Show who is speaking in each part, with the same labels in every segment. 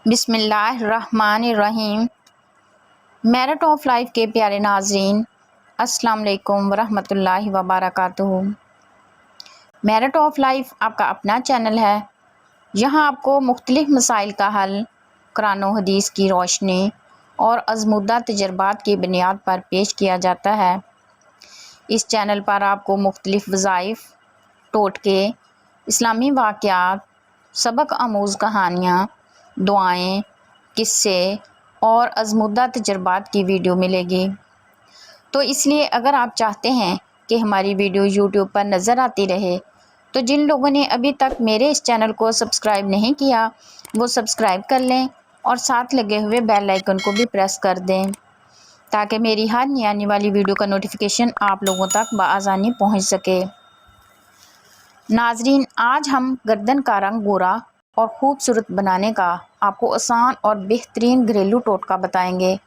Speaker 1: बिस्मिल्लाहिर्रहमानिर्रहीम। Merit of life के प्यारे नाजरीन, अस्सलाम वालेकुम वरहमतुल्लाहि वबरकातुहू। मेरिट ऑफ लाइफ आपका अपना चैनल है। यहाँ आपको मुख्तलिफ मसाइल का हल कुरान और हदीस की रोशनी और आज़मूदा तजर्बात की बुनियाद पर पेश किया जाता है। इस चैनल पर आपको मुख्तलिफ वज़ाइफ, टोटके, इस्लामी वाक़यात, सबक आमूज़ कहानियाँ, दुआएं, किस्से और आज़मूदा तजर्बात की वीडियो मिलेगी। तो इसलिए अगर आप चाहते हैं कि हमारी वीडियो यूट्यूब पर नज़र आती रहे, तो जिन लोगों ने अभी तक मेरे इस चैनल को सब्सक्राइब नहीं किया वो सब्सक्राइब कर लें और साथ लगे हुए बेल आइकन को भी प्रेस कर दें, ताकि मेरी हर नई आने वाली वीडियो का नोटिफिकेशन आप लोगों तक बआसानी पहुंच सके। नाजरीन, आज हम गर्दन का रंग गोरा और ख़ूबसूरत बनाने का आपको आसान और बेहतरीन घरेलू टोटका बताएंगे,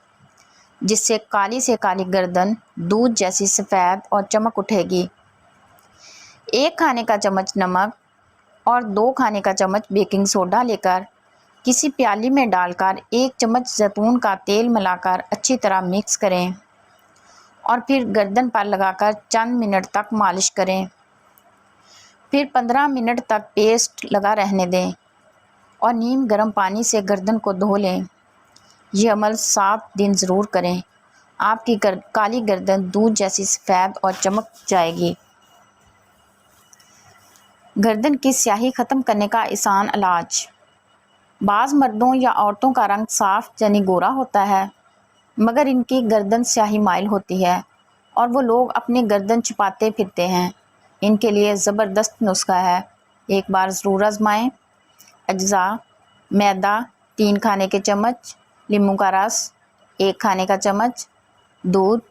Speaker 1: जिससे काली से काली गर्दन दूध जैसी सफ़ेद और चमक उठेगी। 1 खाने का चम्मच नमक और 2 खाने का चम्मच बेकिंग सोडा लेकर किसी प्याली में डालकर 1 चम्मच जैतून का तेल मिलाकर अच्छी तरह मिक्स करें और फिर गर्दन पर लगाकर चंद मिनट तक मालिश करें। फिर 15 मिनट तक पेस्ट लगा रहने दें और नीम गर्म पानी से गर्दन को धो लें। ये अमल 7 दिन ज़रूर करें। आपकी काली गर्दन दूध जैसी सफ़ेद और चमक जाएगी। गर्दन की स्याही ख़त्म करने का आसान इलाज। बाज़ मर्दों या औरतों का रंग साफ़ यानी गोरा होता है, मगर इनकी गर्दन स्याही माइल होती है और वो लोग अपनी गर्दन छुपाते फिरते हैं। इनके लिए ज़बरदस्त नुस्खा है, एक बार ज़रूर आजमाएं। अज्जा: मैदा 3 खाने के चम्मच, नींबू का रस 1 खाने का चम्मच, दूध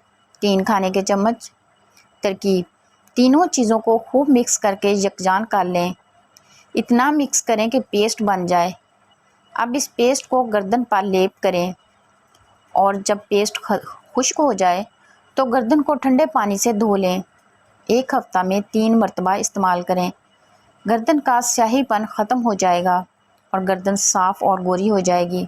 Speaker 1: 3 खाने के चम्मच। तरकीब: तीनों चीज़ों को खूब मिक्स करके यकजान कर लें। इतना मिक्स करें कि पेस्ट बन जाए। अब इस पेस्ट को गर्दन पर लेप करें और जब पेस्ट खुश्क हो जाए तो गर्दन को ठंडे पानी से धो लें। 1 हफ्ता में 3 मरतबा इस्तेमाल करें। गर्दन का स्याहीपन ख़त्म हो जाएगा और गर्दन साफ़ और गोरी हो जाएगी।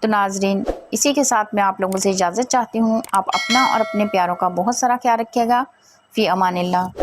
Speaker 1: तो नाजरीन, इसी के साथ मैं आप लोगों से इजाज़त चाहती हूँ। आप अपना और अपने प्यारों का बहुत सारा ख्याल रखिएगा। फ़ी अमानिल्लाह।